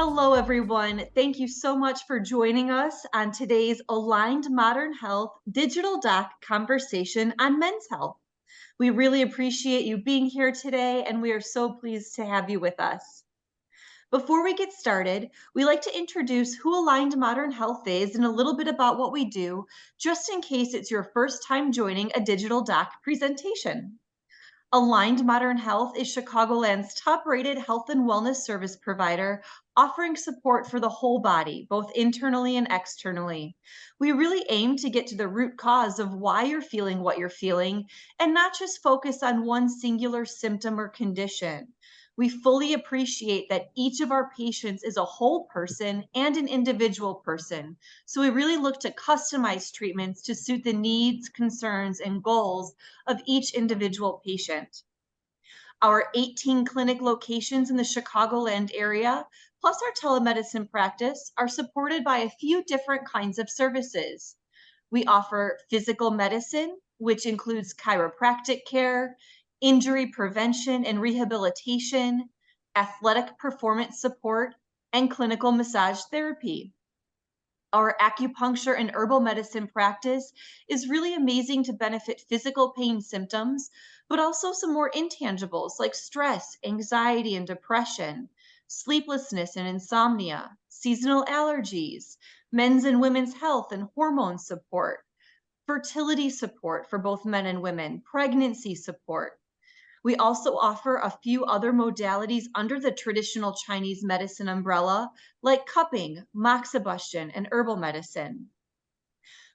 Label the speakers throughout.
Speaker 1: Hello, everyone. Thank you so much for joining us on today's Aligned Modern Health Digital Doc conversation on men's health. We really appreciate you being here today, and we are so pleased to have you with us. Before we get started, we like to introduce who Aligned Modern Health is and a little bit about what we do, just in case it's your first time joining a Digital Doc presentation. Aligned Modern Health is Chicagoland's top-rated health and wellness service provider, offering support for the whole body, both internally and externally. We really aim to get to the root cause of why you're feeling what you're feeling and not just focus on one singular symptom or condition. We fully appreciate that each of our patients is a whole person and an individual person. So we really look to customize treatments to suit the needs, concerns, and goals of each individual patient. Our 18 clinic locations in the Chicagoland area, plus our telemedicine practice, are supported by a few different kinds of services. We offer physical medicine, which includes chiropractic care, injury prevention and rehabilitation, athletic performance support, and clinical massage therapy. Our acupuncture and herbal medicine practice is really amazing to benefit physical pain symptoms, but also some more intangibles like stress, anxiety, and depression, sleeplessness and insomnia, seasonal allergies, men's and women's health and hormone support, fertility support for both men and women, pregnancy support. We also offer a few other modalities under the traditional Chinese medicine umbrella, like cupping, moxibustion, and herbal medicine.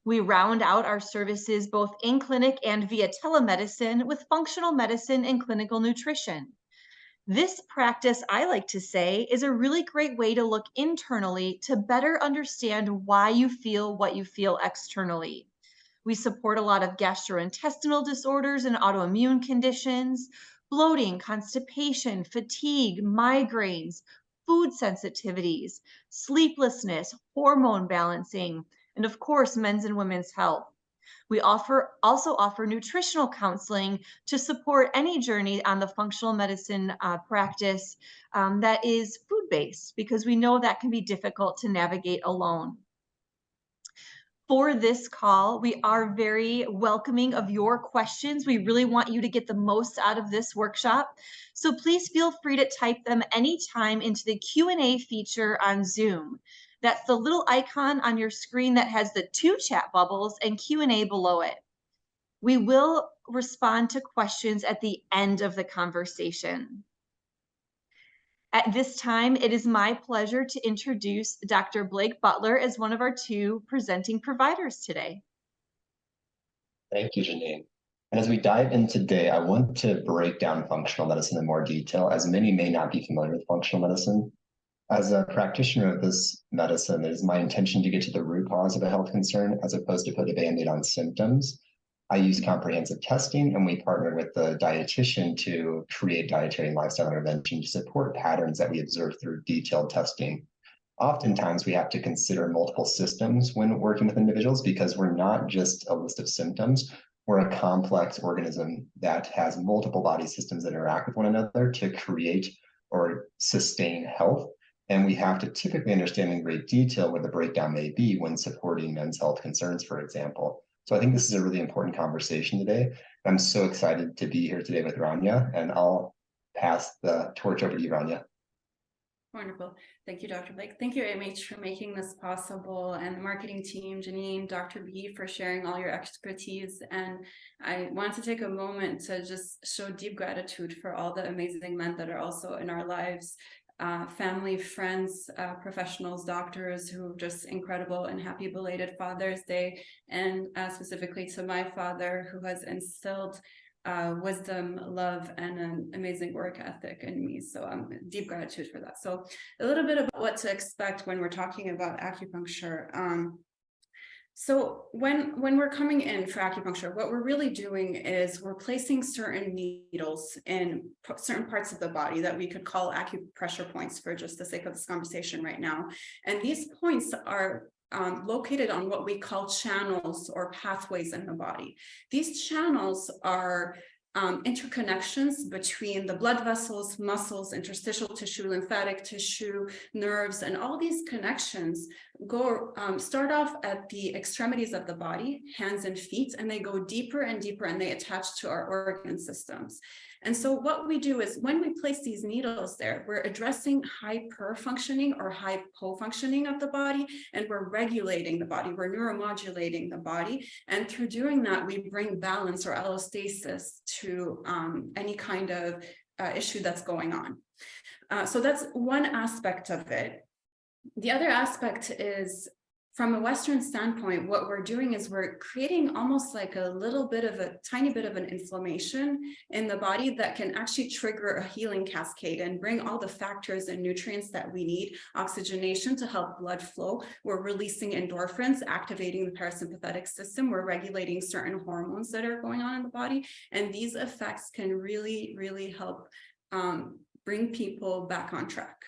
Speaker 1: We round out our services both in clinic and via telemedicine with functional medicine and clinical nutrition. This practice, I like to say, is a really great way to look internally to better understand why you feel what you feel externally. We support a lot of gastrointestinal disorders and autoimmune conditions, bloating, constipation, fatigue, migraines, food sensitivities, sleeplessness, hormone balancing, and of course, men's and women's health. We also offer nutritional counseling to support any journey on the functional medicine practice that is food-based, because we know that can be difficult to navigate alone. For this call, we are very welcoming of your questions. We really want you to get the most out of this workshop. So please feel free to type them anytime into the Q&A feature on Zoom. That's the little icon on your screen that has the two chat bubbles and Q&A below it. We will respond to questions at the end of the conversation. At this time, it is my pleasure to introduce Dr. Blake Butler as one of our two presenting providers today.
Speaker 2: Thank you, Janine. And as we dive in today, I want to break down functional medicine in more detail, as many may not be familiar with functional medicine. As a practitioner of this medicine, it is my intention to get to the root cause of a health concern as opposed to put a Band-Aid on symptoms. I use comprehensive testing, and we partner with the dietitian to create dietary and lifestyle intervention to support patterns that we observe through detailed testing. Oftentimes, we have to consider multiple systems when working with individuals because we're not just a list of symptoms. We're a complex organism that has multiple body systems that interact with one another to create or sustain health. And we have to typically understand in great detail where the breakdown may be when supporting men's health concerns, for example. So I think this is a really important conversation today. I'm so excited to be here today with Rania, and I'll pass the torch over to you, Rania.
Speaker 3: Wonderful. Thank you, Dr. Blake. Thank you, AMH, for making this possible, and the marketing team, Janine, Dr. B, for sharing all your expertise. And I want to take a moment to just show deep gratitude for all the amazing men that are also in our lives, family, friends, professionals, doctors who are just incredible, and happy belated Father's Day. And specifically to my father, who has instilled wisdom, love, and an amazing work ethic in me. So deep gratitude for that. So a little bit about what to expect when we're talking about acupuncture. So when we're coming in for acupuncture, what we're really doing is we're placing certain needles in certain parts of the body that we could call acupressure points for just the sake of this conversation right now. And these points are located on what we call channels or pathways in the body. These channels are interconnections between the blood vessels, muscles, interstitial tissue, lymphatic tissue, nerves, and all these connections go start off at the extremities of the body, hands and feet, and they go deeper and deeper, and they attach to our organ systems. And so what we do is when we place these needles there, we're addressing hyperfunctioning or hypofunctioning of the body, and we're regulating the body, we're neuromodulating the body. And through doing that, we bring balance or allostasis to any kind of issue that's going on. So that's one aspect of it. The other aspect is, from a Western standpoint, what we're doing is we're creating almost like a tiny bit of an inflammation in the body that can actually trigger a healing cascade and bring all the factors and nutrients that we need, oxygenation to help blood flow. We're releasing endorphins, activating the parasympathetic system. We're regulating certain hormones that are going on in the body. And these effects can really, really help bring people back on track.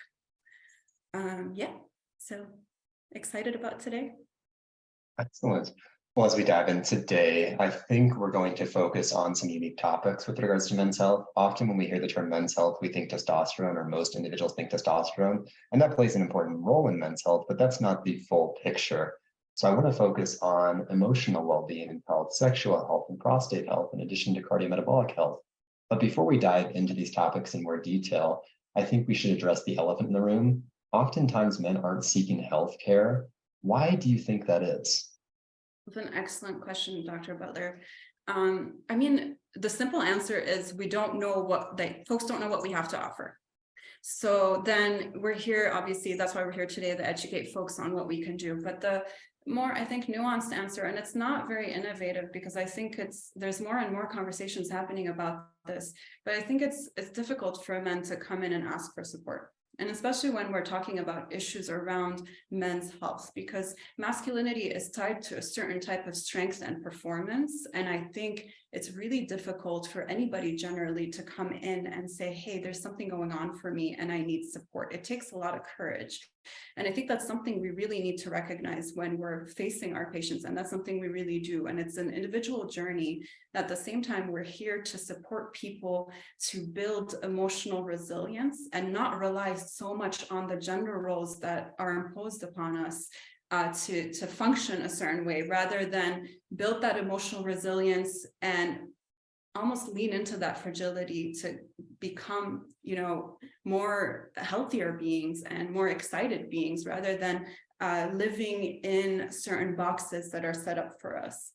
Speaker 3: So excited about today.
Speaker 2: Excellent. Well, as we dive in today, I think we're going to focus on some unique topics with regards to men's health. Often when we hear the term men's health, we think testosterone, or most individuals think testosterone, and that plays an important role in men's health, but that's not the full picture. So I want to focus on emotional well-being and health, sexual health, and prostate health, in addition to cardiometabolic health. But before we dive into these topics in more detail, I think we should address the elephant in the room. Oftentimes men aren't seeking health care. Why do you think that is?
Speaker 3: That's an excellent question, Dr. Butler. I mean, the simple answer is we don't know folks don't know what we have to offer. So then we're here, obviously, that's why we're here today, to educate folks on what we can do. But the more, I think, nuanced answer, and it's not very innovative because I think there's more and more conversations happening about this, but I think it's difficult for men to come in and ask for support. And especially when we're talking about issues around men's health, because masculinity is tied to a certain type of strength and performance. And I think it's really difficult for anybody generally to come in and say, hey, there's something going on for me and I need support. It takes a lot of courage. And I think that's something we really need to recognize when we're facing our patients. And that's something we really do. And it's an individual journey. At the same time, we're here to support people to build emotional resilience and not rely so much on the gender roles that are imposed upon us to function a certain way, rather than build that emotional resilience and almost lean into that fragility to become, more healthier beings and more excited beings, rather than living in certain boxes that are set up for us.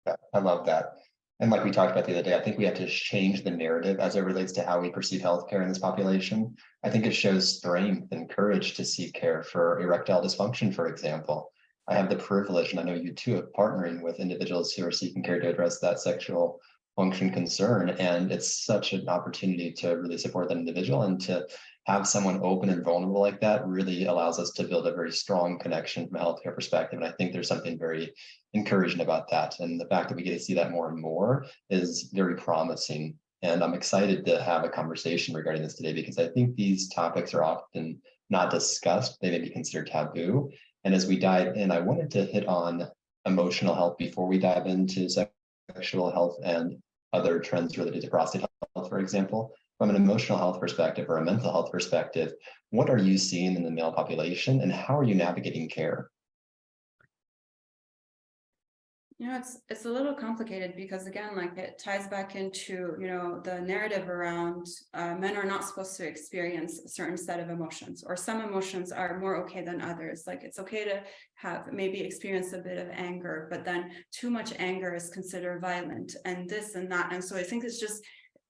Speaker 2: Yeah, I love that. And like we talked about the other day, I think we have to change the narrative as it relates to how we perceive healthcare in this population. I think it shows strength and courage to seek care for erectile dysfunction, for example. I have the privilege, and I know you too, of partnering with individuals who are seeking care to address that sexual function concern. And it's such an opportunity to really support that individual, and to have someone open and vulnerable like that really allows us to build a very strong connection from a healthcare perspective. And I think there's something very encouraging about that. And the fact that we get to see that more and more is very promising. And I'm excited to have a conversation regarding this today, because I think these topics are often not discussed. They may be considered taboo. And as we dive in, I wanted to hit on emotional health before we dive into sexual health and other trends related to prostate health, for example. From an emotional health perspective or a mental health perspective, what are you seeing in the male population, and how are you navigating care?
Speaker 3: It's a little complicated because, again, like, it ties back into, the narrative around men are not supposed to experience a certain set of emotions, or some emotions are more okay than others. Like, it's okay to have maybe experience a bit of anger, but then too much anger is considered violent, and this and that. And so I think it's just,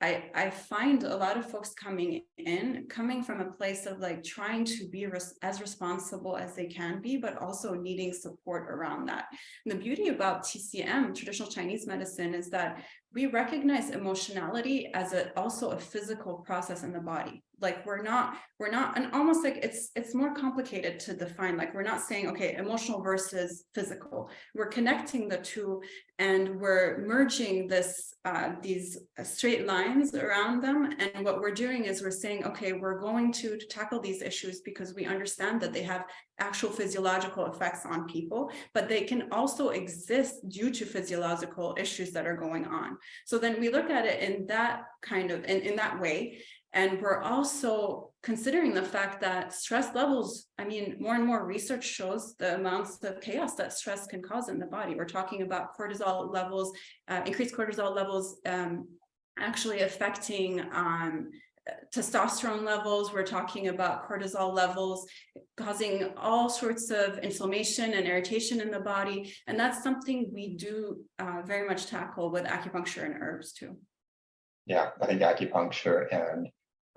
Speaker 3: I find a lot of folks coming from a place of like trying to be as responsible as they can be, but also needing support around that. And the beauty about TCM, traditional Chinese medicine, is that we recognize emotionality as also a physical process in the body. like we're not, and almost like it's more complicated to define. Like we're not saying, okay, emotional versus physical. We're connecting the two, and we're merging these straight lines around them. And what we're doing is we're saying, okay, we're going to tackle these issues because we understand that they have actual physiological effects on people, but they can also exist due to physiological issues that are going on. So then we look at it in that kind of, in that way. And we're also considering the fact that stress levels, I mean, more and more research shows the amounts of chaos that stress can cause in the body. We're talking about cortisol levels, increased cortisol levels actually affecting testosterone levels. We're talking about cortisol levels causing all sorts of inflammation and irritation in the body. And that's something we do very much tackle with acupuncture and herbs too.
Speaker 2: Yeah, I think acupuncture and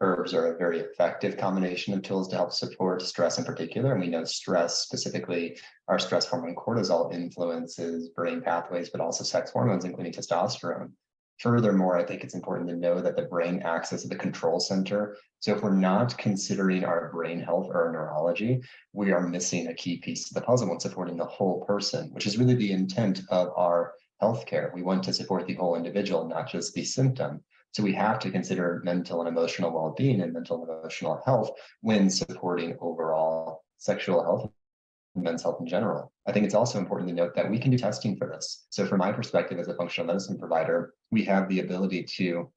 Speaker 2: herbs are a very effective combination of tools to help support stress in particular. And we know stress, specifically our stress hormone cortisol, influences brain pathways, but also sex hormones, including testosterone. Furthermore, I think it's important to know that the brain acts as the control center. So if we're not considering our brain health or our neurology, we are missing a key piece of the puzzle when supporting the whole person, which is really the intent of our healthcare. We want to support the whole individual, not just the symptom. So we have to consider mental and emotional well-being and mental and emotional health when supporting overall sexual health and men's health in general. I think it's also important to note that we can do testing for this. So from my perspective as a functional medicine provider, we have the ability to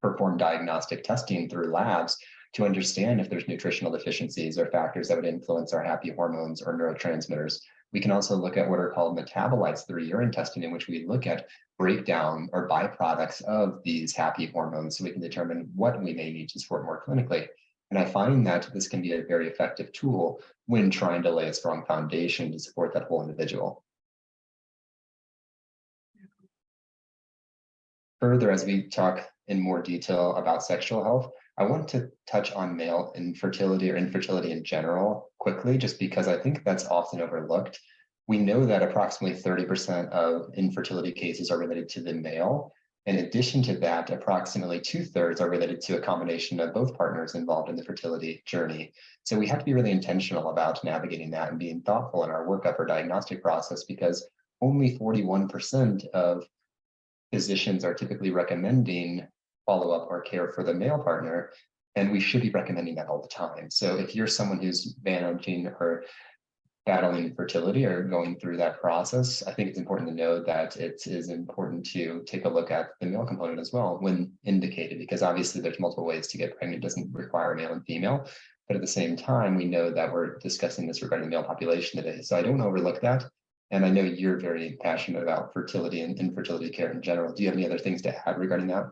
Speaker 2: perform diagnostic testing through labs to understand if there's nutritional deficiencies or factors that would influence our happy hormones or neurotransmitters. We can also look at what are called metabolites through urine testing, in which we look at breakdown or byproducts of these happy hormones so we can determine what we may need to support more clinically. And I find that this can be a very effective tool when trying to lay a strong foundation to support that whole individual. Further, as we talk in more detail about sexual health, I want to touch on male infertility or infertility in general quickly, just because I think that's often overlooked. We know that approximately 30% of infertility cases are related to the male. In addition to that, approximately 2/3 are related to a combination of both partners involved in the fertility journey. So we have to be really intentional about navigating that and being thoughtful in our workup or diagnostic process, because only 41% of physicians are typically recommending follow-up or care for the male partner, and we should be recommending that all the time. So if you're someone who's managing or battling infertility or going through that process, I think it's important to know that it is important to take a look at the male component as well when indicated, because obviously there's multiple ways to get pregnant. It doesn't require male and female, but at the same time, we know that we're discussing this regarding the male population today. So I don't overlook that. And I know you're very passionate about fertility and infertility care in general. Do you have any other things to add regarding that?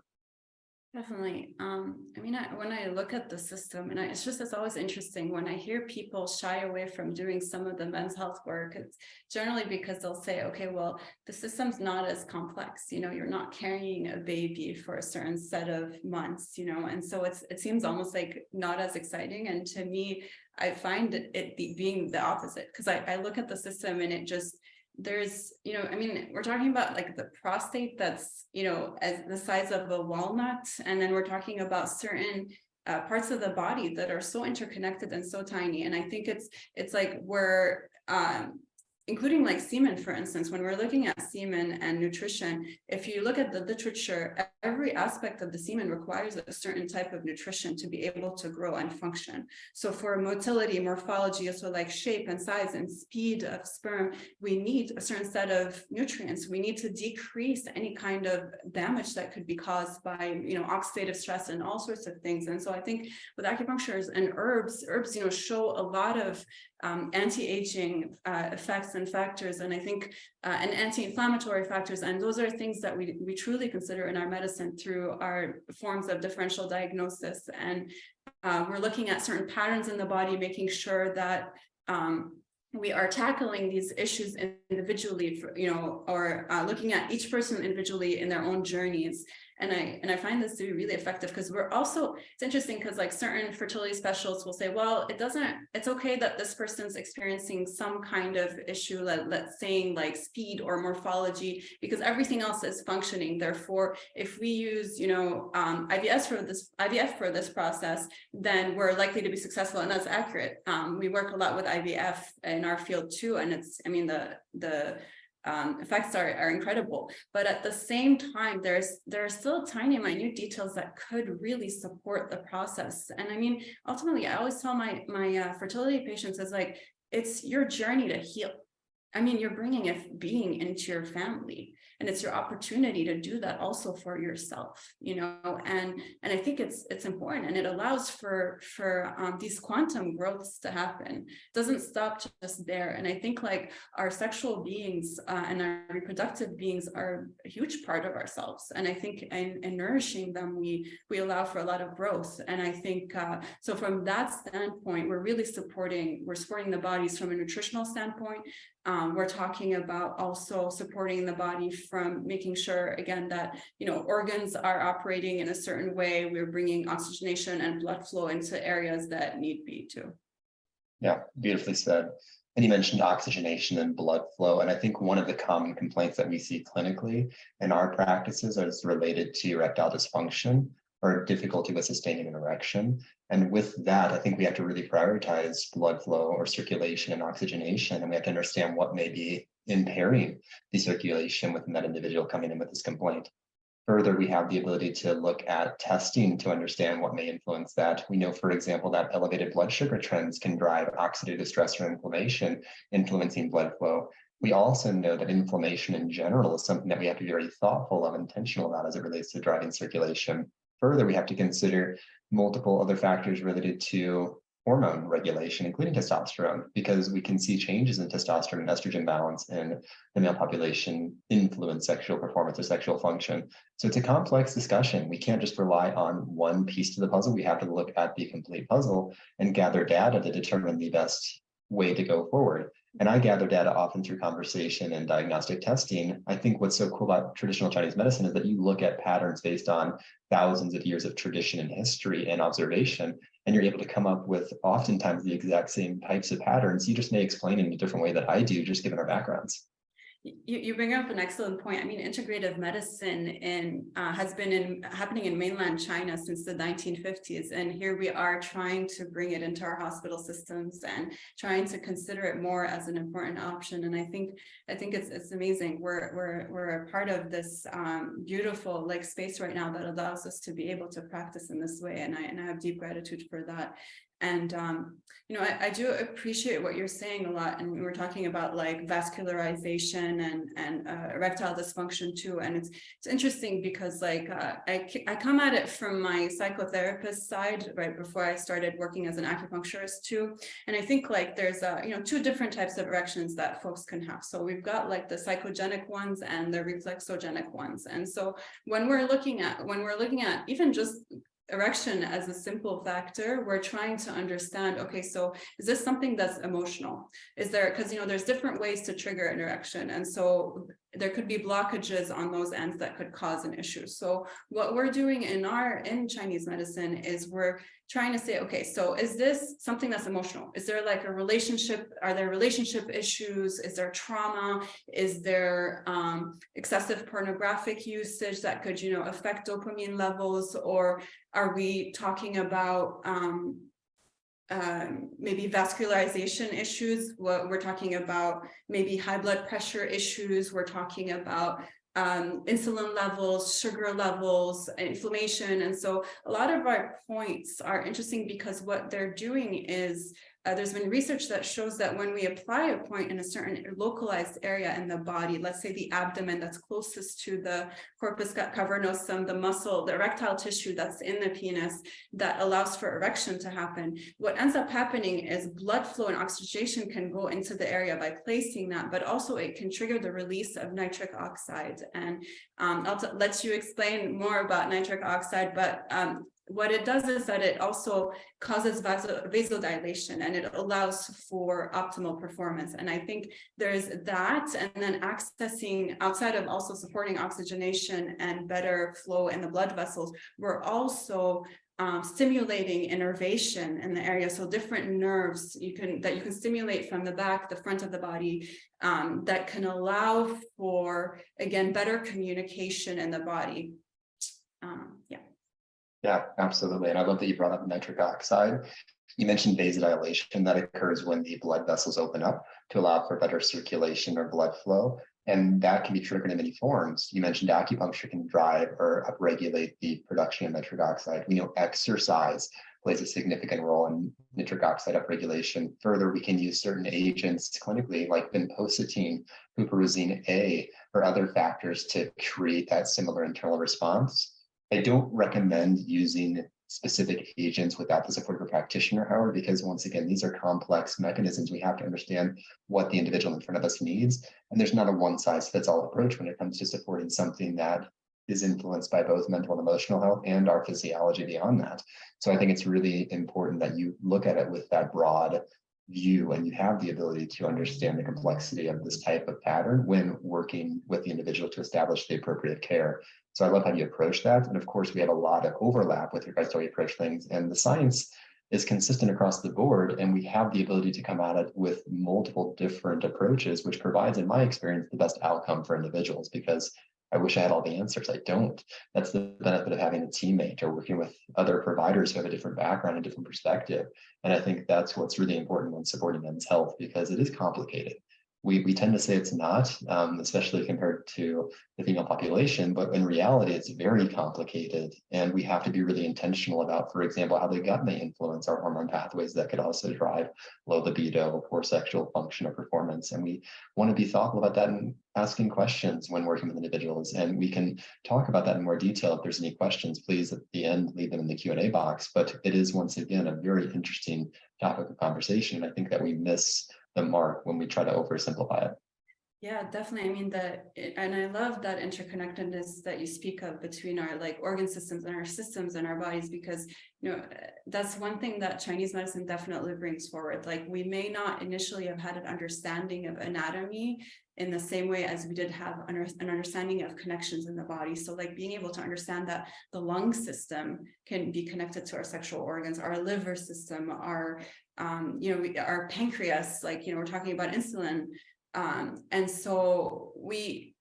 Speaker 3: Definitely. I mean, when I look at the system, and it's always interesting when I hear people shy away from doing some of the men's health work. It's generally because they'll say, okay, well, the system's not as complex. You know, you're not carrying a baby for a certain set of months, you know, and so it seems almost like not as exciting. And to me, I find it being the opposite, because I look at the system and it just, there's, you know, I mean, we're talking about like the prostate that's, you know, as the size of a walnut. And then we're talking about certain parts of the body that are so interconnected and so tiny. And I think it's like we're, including like semen, for instance, when we're looking at semen and nutrition, if you look at the literature, every aspect of the semen requires a certain type of nutrition to be able to grow and function. So for motility, morphology, so like shape and size and speed of sperm, we need a certain set of nutrients. We need to decrease any kind of damage that could be caused by, you know, oxidative stress and all sorts of things. And so I think with acupunctures and herbs, you know, show a lot of anti-aging effects and factors, and I think and anti-inflammatory factors, and those are things that we truly consider in our medicine through our forms of differential diagnosis. And we're looking at certain patterns in the body, making sure that we are tackling these issues individually, you know, or looking at each person individually in their own journeys. I find this to be really effective, because we're also, it's interesting because like certain fertility specialists will say, well, it's okay that this person's experiencing some kind of issue, let's say like speed or morphology, because everything else is functioning. Therefore, if we use, IVF for this process, then we're likely to be successful, and that's accurate. We work a lot with IVF in our field too, and the effects are incredible. But at the same time, there are still tiny, minute details that could really support the process. And I mean, ultimately, I always tell my fertility patients is like, it's your journey to heal. I mean, you're bringing a being into your family, and it's your opportunity to do that also for yourself, and I think it's important, and it allows for these quantum growths to happen. It doesn't stop just there. And I think like our sexual beings and our reproductive beings are a huge part of ourselves. And I think in nourishing them, we allow for a lot of growth. And I think so from that standpoint, we're supporting the bodies from a nutritional standpoint. We're talking about also supporting the body from making sure, again, that, organs are operating in a certain way. We're bringing oxygenation and blood flow into areas that need be too.
Speaker 2: Yeah, beautifully said. And you mentioned oxygenation and blood flow. And I think one of the common complaints that we see clinically in our practices is related to erectile dysfunction or difficulty with sustaining an erection. And with that, I think we have to really prioritize blood flow or circulation and oxygenation. And we have to understand what may be impairing the circulation within that individual coming in with this complaint. Further, we have the ability to look at testing to understand what may influence that. We know, for example, that elevated blood sugar trends can drive oxidative stress or inflammation, influencing blood flow. We also know that inflammation in general is something that we have to be very thoughtful of, intentional about as it relates to driving circulation. Further, we have to consider multiple other factors related to hormone regulation, including testosterone, because we can see changes in testosterone and estrogen balance in the male population influence sexual performance or sexual function. So it's a complex discussion. We can't just rely on one piece to the puzzle. We have to look at the complete puzzle and gather data to determine the best way to go forward. And I gather data often through conversation and diagnostic testing. I think what's so cool about traditional Chinese medicine is that you look at patterns based on thousands of years of tradition and history and observation, and you're able to come up with oftentimes the exact same types of patterns. You just may explain it in a different way that I do, just given our backgrounds.
Speaker 3: You bring up an excellent point. I mean, integrative medicine has been happening in mainland China since the 1950s, and here we are trying to bring it into our hospital systems and trying to consider it more as an important option. And I think it's amazing. We're a part of this beautiful space right now that allows us to be able to practice in this way, and I have deep gratitude for that. And, I do appreciate what you're saying a lot. And we were talking about vascularization and erectile dysfunction too. And it's interesting because I come at it from my psychotherapist side right before I started working as an acupuncturist too. And I think there's two different types of erections that folks can have. So we've got the psychogenic ones and the reflexogenic ones. And so when we're looking at even just erection as a simple factor, we're trying to understand, okay, so is this something that's emotional? Is there, because there's different ways to trigger an erection, and so there could be blockages on those ends that could cause an issue. So what we're doing in Chinese medicine is we're trying to say, okay, so is this something that's emotional? Is there a relationship? Are there relationship issues? Is there trauma? Is there excessive pornographic usage that could, affect dopamine levels? Or are we talking about maybe vascularization issues? We're talking about maybe high blood pressure issues. We're talking about insulin levels, sugar levels, inflammation. And so a lot of our points are interesting because what they're doing is there's been research that shows that when we apply a point in a certain localized area in the body, let's say the abdomen that's closest to the corpus cavernosum, the muscle, the erectile tissue that's in the penis that allows for erection to happen, what ends up happening is blood flow and oxygenation can go into the area by placing that, but also it can trigger the release of nitric oxide. And I'll let you explain more about nitric oxide, but what it does is that it also causes vasodilation, and it allows for optimal performance. And I think there's that, and then accessing, outside of also supporting oxygenation and better flow in the blood vessels, we're also stimulating innervation in the area. So different nerves that you can stimulate from the back, the front of the body, that can allow for, again, better communication in the body.
Speaker 2: Yeah, absolutely. And I love that you brought up nitric oxide. You mentioned vasodilation that occurs when the blood vessels open up to allow for better circulation or blood flow. And that can be triggered in many forms. You mentioned acupuncture can drive or upregulate the production of nitric oxide. We know exercise plays a significant role in nitric oxide upregulation. Further, we can use certain agents clinically like vinpocetine, huperzine A, or other factors to create that similar internal response. I don't recommend using specific agents without the support of a practitioner, however, because once again, these are complex mechanisms. We have to understand what the individual in front of us needs. And there's not a one size fits all approach when it comes to supporting something that is influenced by both mental and emotional health and our physiology beyond that. So I think it's really important that you look at it with that broad view and you have the ability to understand the complexity of this type of pattern when working with the individual to establish the appropriate care. So I love how you approach that. And of course, we have a lot of overlap with regards to how we approach things, and the science is consistent across the board. And we have the ability to come at it with multiple different approaches, which provides, in my experience, the best outcome for individuals, because I wish I had all the answers. I don't. That's the benefit of having a teammate or working with other providers who have a different background and different perspective. And I think that's what's really important when supporting men's health, because it is complicated. We tend to say it's not, especially compared to the female population, but in reality, it's very complicated. And we have to be really intentional about, for example, how the gut may influence our hormone pathways that could also drive low libido, poor sexual function or performance. And we want to be thoughtful about that and asking questions when working with individuals. And we can talk about that in more detail. If there's any questions, please at the end, leave them in the Q&A box. But it is, once again, a very interesting topic of conversation. And I think that we miss the mark when we try to oversimplify it.
Speaker 3: Yeah, definitely. I mean, and I love that interconnectedness that you speak of between our like organ systems and our systems and our bodies, because, you know, that's one thing that Chinese medicine definitely brings forward. Like, we may not initially have had an understanding of anatomy in the same way as we did have an understanding of connections in the body. So like being able to understand that the lung system can be connected to our sexual organs, our liver system, our, our pancreas, like, we're talking about insulin. And so we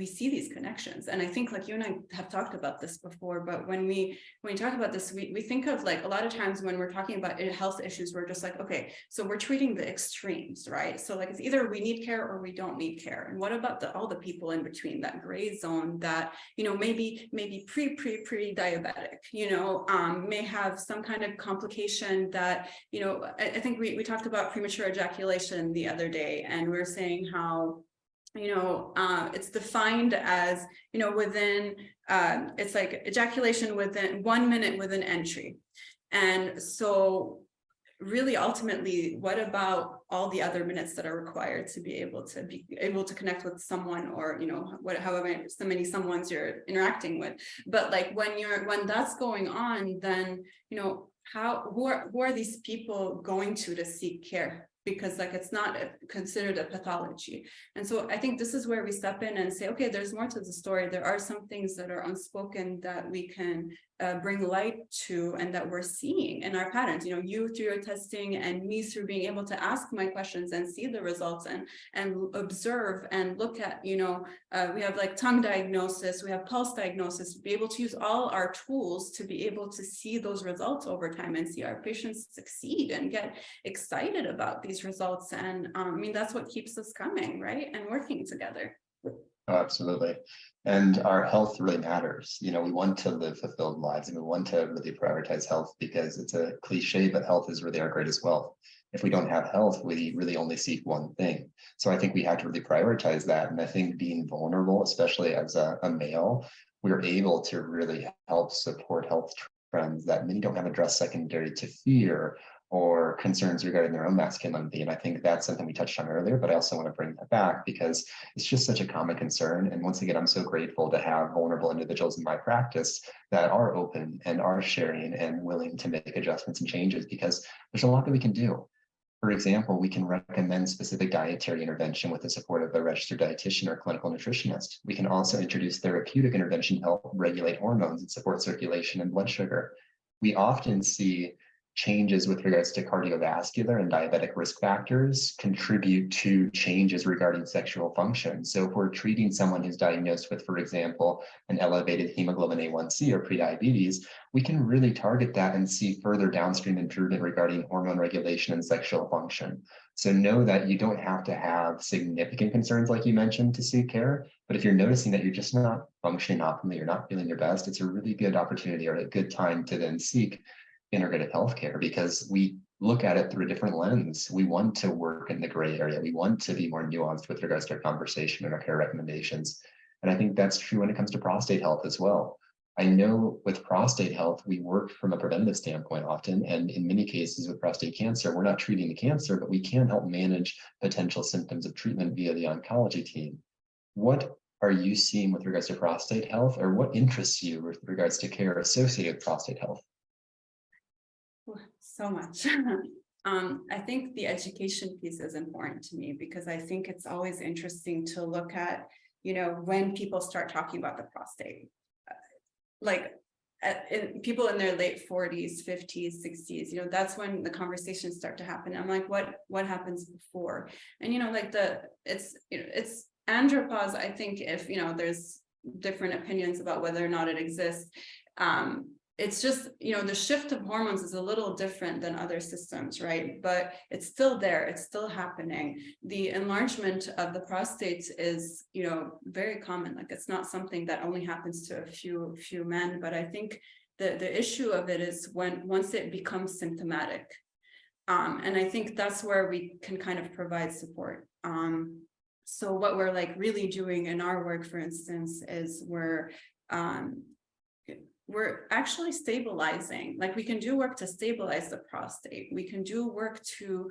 Speaker 3: see these connections. And I think, like, you and I have talked about this before, but when we talk about this, we think of, like, a lot of times when we're talking about health issues, we're just like, okay, so we're treating the extremes, right? So like, it's either we need care or we don't need care. And what about all the people in between, that gray zone that, maybe pre-diabetic, may have some kind of complication that, I think we talked about premature ejaculation the other day, and we were saying how, it's defined as, within, it's like ejaculation within 1 minute within entry. And so really, ultimately, what about all the other minutes that are required to be able to connect with someone, or, however so many someones you're interacting with? But like, when that's going on, then, who are these people going to seek care? Because, like, it's not considered a pathology. And so I think this is where we step in and say, okay, there's more to the story. There are some things that are unspoken that we can bring light to, and that we're seeing in our patterns, you through your testing, and me through being able to ask my questions and see the results and observe and look at, we have like tongue diagnosis, we have pulse diagnosis, be able to use all our tools to be able to see those results over time and see our patients succeed and get excited about these results. And that's what keeps us coming, right? And working together.
Speaker 2: Oh, absolutely. And our health really matters. We want to live fulfilled lives, and we want to really prioritize health, because it's a cliche, but health is really our greatest wealth. If we don't have health, we really only seek one thing. So I think we have to really prioritize that. And I think being vulnerable, especially as a male, we're able to really help support health trends that many don't have addressed, secondary to fear or concerns regarding their own masculinity. And I think that's something we touched on earlier, but I also want to bring that back because it's just such a common concern. And once again, I'm so grateful to have vulnerable individuals in my practice that are open and are sharing and willing to make adjustments and changes, because there's a lot that we can do. For example, we can recommend specific dietary intervention with the support of a registered dietitian or clinical nutritionist. We can also introduce therapeutic intervention to help regulate hormones and support circulation and blood sugar. We often see changes with regards to cardiovascular and diabetic risk factors contribute to changes regarding sexual function. So if we're treating someone who's diagnosed with, for example, an elevated hemoglobin A1C or prediabetes, we can really target that and see further downstream improvement regarding hormone regulation and sexual function. So know that you don't have to have significant concerns like you mentioned to seek care, but if you're noticing that you're just not functioning optimally, you're not feeling your best, it's a really good opportunity or a good time to then seek integrative healthcare, because we look at it through a different lens. We want to work in the gray area. We want to be more nuanced with regards to our conversation and our care recommendations. And I think that's true when it comes to prostate health as well. I know with prostate health, we work from a preventative standpoint often, and in many cases with prostate cancer, we're not treating the cancer, but we can help manage potential symptoms of treatment via the oncology team. What are you seeing with regards to prostate health, or what interests you with regards to care associated with prostate health?
Speaker 3: So much. I think the education piece is important to me, because I think it's always interesting to look at, when people start talking about the prostate, people in their late 40s, 50s, 60s, that's when the conversations start to happen. I'm like, what happens before? And, it's andropause. I think if, there's different opinions about whether or not it exists, it's just, the shift of hormones is a little different than other systems, right? But it's still there, it's still happening. The enlargement of the prostate is, very common. Like, it's not something that only happens to a few men, but I think the issue of it is once it becomes symptomatic. And I think that's where we can kind of provide support. So what we're really doing in our work, for instance, is we're actually stabilizing. We can do work to stabilize the prostate. We can do work to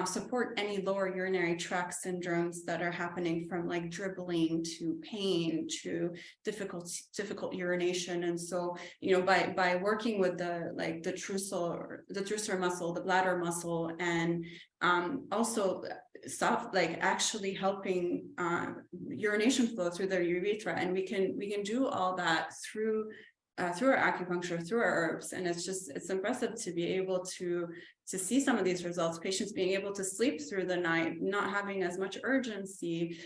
Speaker 3: support any lower urinary tract syndromes that are happening from dribbling to pain to difficult urination. And so, by working with the Trussor muscle, the bladder muscle, and also actually helping urination flow through the urethra, and we can do all that through our acupuncture, through our herbs. And it's impressive to be able to see some of these results, patients being able to sleep through the night, not having as much urgency.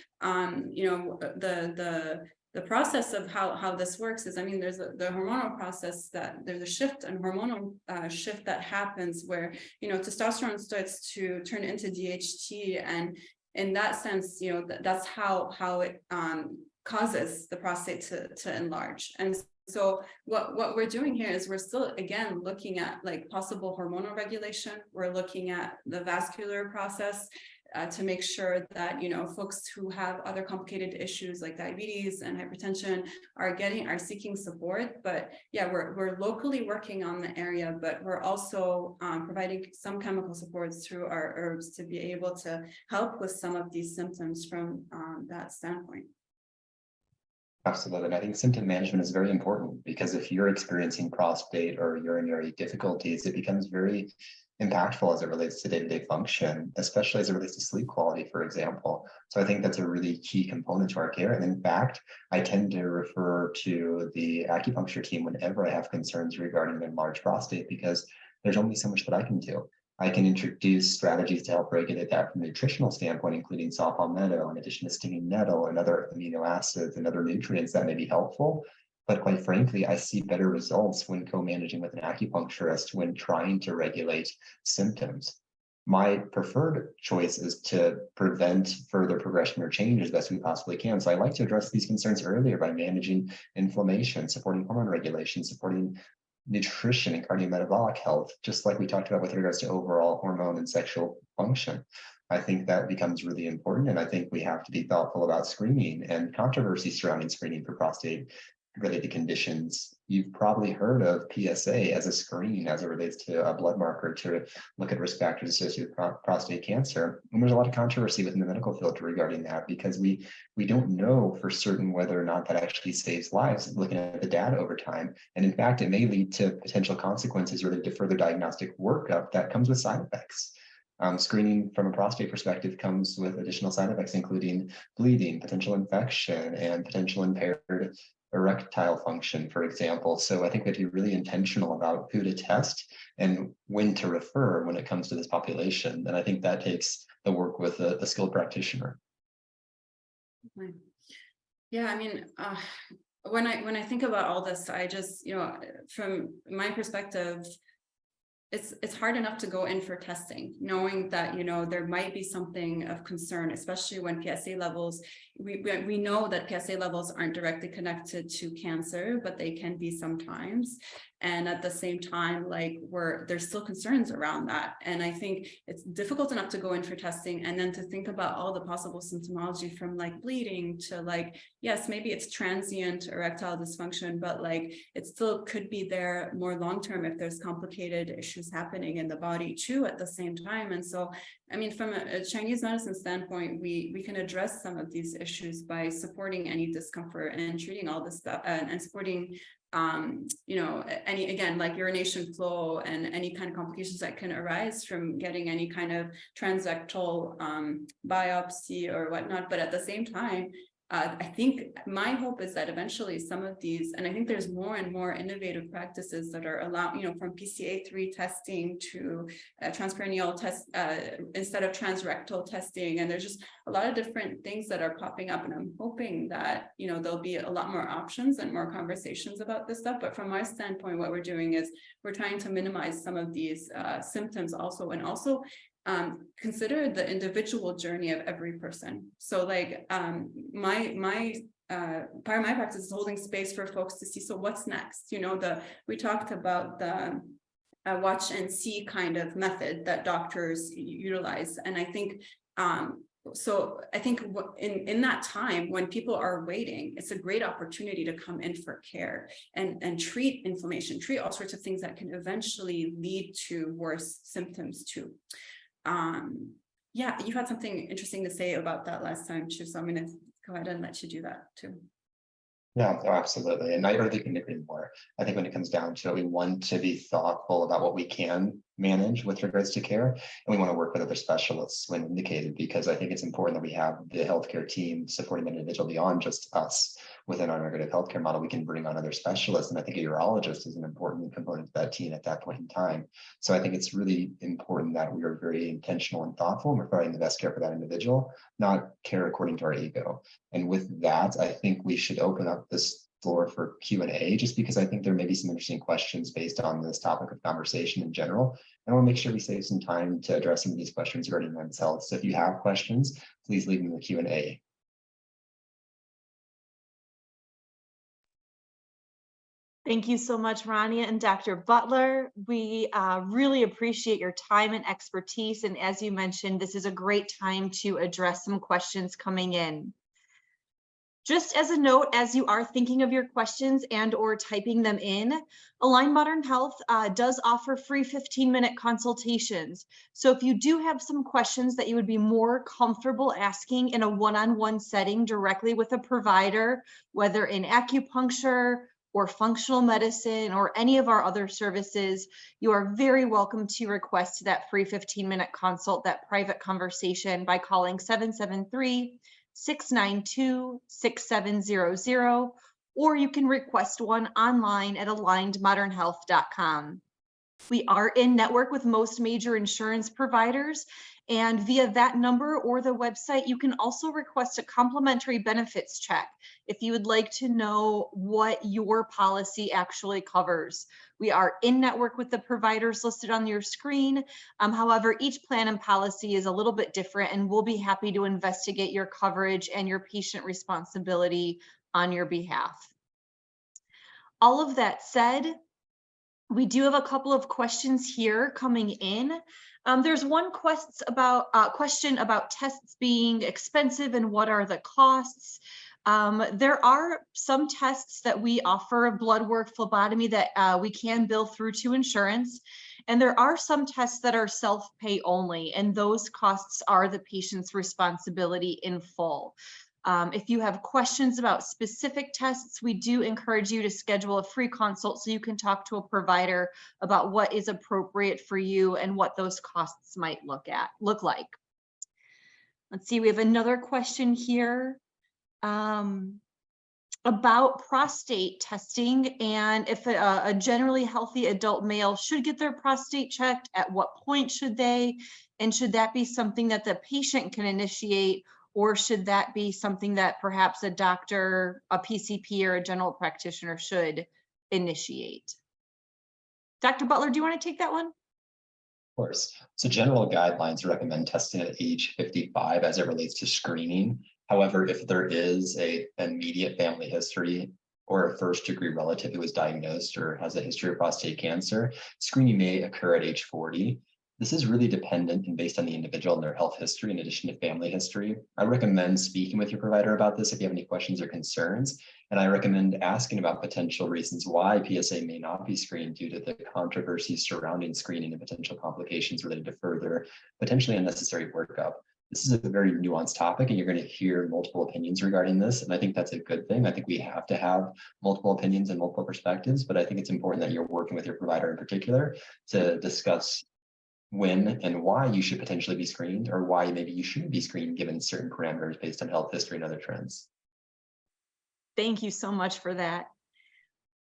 Speaker 3: The process of how this works is, there's the hormonal process, that there's a shift and hormonal shift that happens where, testosterone starts to turn into DHT. And in that sense, that's how it causes the prostate to enlarge. And so what we're doing here is we're still, again, looking at possible hormonal regulation. We're looking at the vascular process to make sure that, folks who have other complicated issues like diabetes and hypertension are seeking support. But yeah, we're locally working on the area, but we're also providing some chemical supports through our herbs to be able to help with some of these symptoms from that standpoint.
Speaker 2: Absolutely. And I think symptom management is very important, because if you're experiencing prostate or urinary difficulties, it becomes very impactful as it relates to day-to-day function, especially as it relates to sleep quality, for example. So I think that's a really key component to our care. And in fact, I tend to refer to the acupuncture team whenever I have concerns regarding enlarged prostate, because there's only so much that I can do. I can introduce strategies to help regulate that from a nutritional standpoint, including saw palmetto, in addition to stinging nettle and other amino acids and other nutrients that may be helpful. But quite frankly, I see better results when co-managing with an acupuncturist when trying to regulate symptoms. My preferred choice is to prevent further progression or change as best we possibly can. So I like to address these concerns earlier by managing inflammation, supporting hormone regulation, supporting nutrition and cardiometabolic health, just like we talked about with regards to overall hormone and sexual function. I think that becomes really important. And I think we have to be thoughtful about screening and controversy surrounding screening for prostate. related conditions. You've probably heard of PSA as a screen as it relates to a blood marker to look at risk factors associated with prostate cancer. And there's a lot of controversy within the medical field regarding that because we don't know for certain whether or not that actually saves lives looking at the data over time. And in fact, it may lead to potential consequences related to further diagnostic workup that comes with side effects. Screening from a prostate perspective comes with additional side effects, including bleeding, potential infection, and potential impaired erectile function, for example. So I think we have to be really intentional about who to test and when to refer when it comes to this population. And I think that takes the work with a skilled practitioner.
Speaker 3: Yeah, I mean, when I think about all this, I just, from my perspective, it's hard enough to go in for testing, knowing that, there might be something of concern, especially when PSA levels, we know that PSA levels aren't directly connected to cancer, but they can be sometimes. And at the same time, there's still concerns around that. And I think it's difficult enough to go in for testing and then to think about all the possible symptomology from bleeding to yes, maybe it's transient erectile dysfunction, but it still could be there more long-term if there's complicated issues happening in the body too at the same time. And so, I mean, from a Chinese medicine standpoint, we can address some of these issues by supporting any discomfort and treating all this stuff and supporting any, again, urination flow and any kind of complications that can arise from getting any kind of transrectal biopsy or whatnot. But at the same time, I think my hope is that eventually some of these, and I think there's more and more innovative practices that are allowed, from PCA3 testing to transperineal test instead of transrectal testing. And there's just a lot of different things that are popping up. And I'm hoping that, there'll be a lot more options and more conversations about this stuff. But from my standpoint, what we're doing is we're trying to minimize some of these symptoms also, and also consider the individual journey of every person. So my part of my practice is holding space for folks to see, so what's next? We talked about the watch and see kind of method that doctors utilize. And I think so I think in that time when people are waiting, it's a great opportunity to come in for care and treat inflammation, treat all sorts of things that can eventually lead to worse symptoms too. Yeah, you had something interesting to say about that last time too, so I'm going to go ahead and let you do that too.
Speaker 2: Yeah, no, absolutely. And I really couldn't agree more. I think when it comes down to it, we want to be thoughtful about what we can manage with regards to care. And we want to work with other specialists when indicated, because I think it's important that we have the healthcare team supporting the individual beyond just us. Within our integrative healthcare model, we can bring on other specialists. And I think a urologist is an important component of that team at that point in time. So I think it's really important that we are very intentional and thoughtful and we're providing the best care for that individual, not care according to our ego. And with that, I think we should open up this floor for Q&A, just because I think there may be some interesting questions based on this topic of conversation in general. And I want to make sure we save some time to address some of these questions regarding men's health. So if you have questions, please leave them in the Q&A.
Speaker 1: Thank you so much, Rania and Dr. Butler. We really appreciate your time and expertise. And as you mentioned, this is a great time to address some questions coming in. Just as a note, as you are thinking of your questions and or typing them in, Align Modern Health does offer free 15-minute consultations. So if you do have some questions that you would be more comfortable asking in a one-on-one setting directly with a provider, whether in acupuncture or functional medicine or any of our other services, you are very welcome to request that free 15-minute consult, that private conversation, by calling 773-692-6700, or you can request one online at alignedmodernhealth.com. We are in network with most major insurance providers, and via that number or the website, you can also request a complimentary benefits check if you would like to know what your policy actually covers. We are in network with the providers listed on your screen. However, each plan and policy is a little bit different, and we'll be happy to investigate your coverage and your patient responsibility on your behalf. All of that said, we do have a couple of questions here coming in. There's one question about tests being expensive and what are the costs. There are some tests that we offer, blood work, phlebotomy, that we can bill through to insurance. And there are some tests that are self-pay only, and those costs are the patient's responsibility in full. If you have questions about specific tests, we do encourage you to schedule a free consult so you can talk to a provider about what is appropriate for you and what those costs might look like. Let's see, we have another question here about prostate testing, and if a generally healthy adult male should get their prostate checked, at what point should they, and should that be something that the patient can initiate, or should that be something that perhaps a doctor, a PCP, or a general practitioner should initiate? Dr. Butler, do you want to take that one?
Speaker 2: Of course. So general guidelines recommend testing at age 55 as it relates to screening. However, if there is an immediate family history or a first-degree relative who was diagnosed or has a history of prostate cancer, screening may occur at age 40. This is really dependent and based on the individual and their health history in addition to family history. I recommend speaking with your provider about this if you have any questions or concerns. And I recommend asking about potential reasons why PSA may not be screened due to the controversy surrounding screening and potential complications related to further, potentially unnecessary workup. This is a very nuanced topic, and you're going to hear multiple opinions regarding this. And I think that's a good thing. I think we have to have multiple opinions and multiple perspectives, but I think it's important that you're working with your provider in particular to discuss when and why you should potentially be screened, or why maybe you shouldn't be screened given certain parameters based on health history and other trends.
Speaker 1: Thank you so much for that.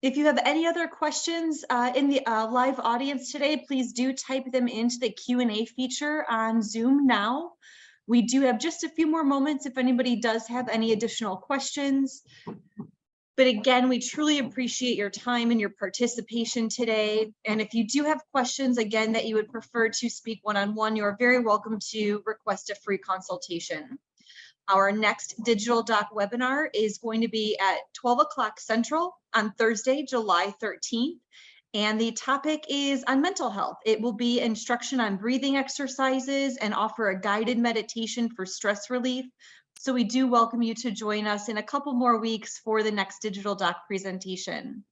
Speaker 1: If you have any other questions in the live audience today, please do type them into the Q&A feature on Zoom now. We do have just a few more moments if anybody does have any additional questions. But again, we truly appreciate your time and your participation today. And if you do have questions, again, that you would prefer to speak one-on-one, you are very welcome to request a free consultation. Our next Digital Doc webinar is going to be at 12 o'clock Central on Thursday, July 13th. And the topic is on mental health. It will be instruction on breathing exercises and offer a guided meditation for stress relief. So we do welcome you to join us in a couple more weeks for the next Digital Doc presentation.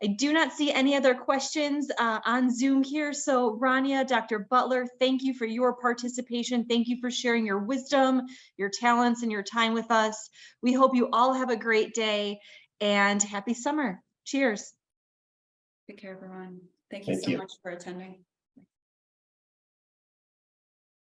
Speaker 1: I do not see any other questions on Zoom here. So Rania, Dr. Butler, thank you for your participation. Thank you for sharing your wisdom, your talents, and your time with us. We hope you all have a great day and happy summer. Cheers.
Speaker 3: Take care, everyone. Thank you so much for attending.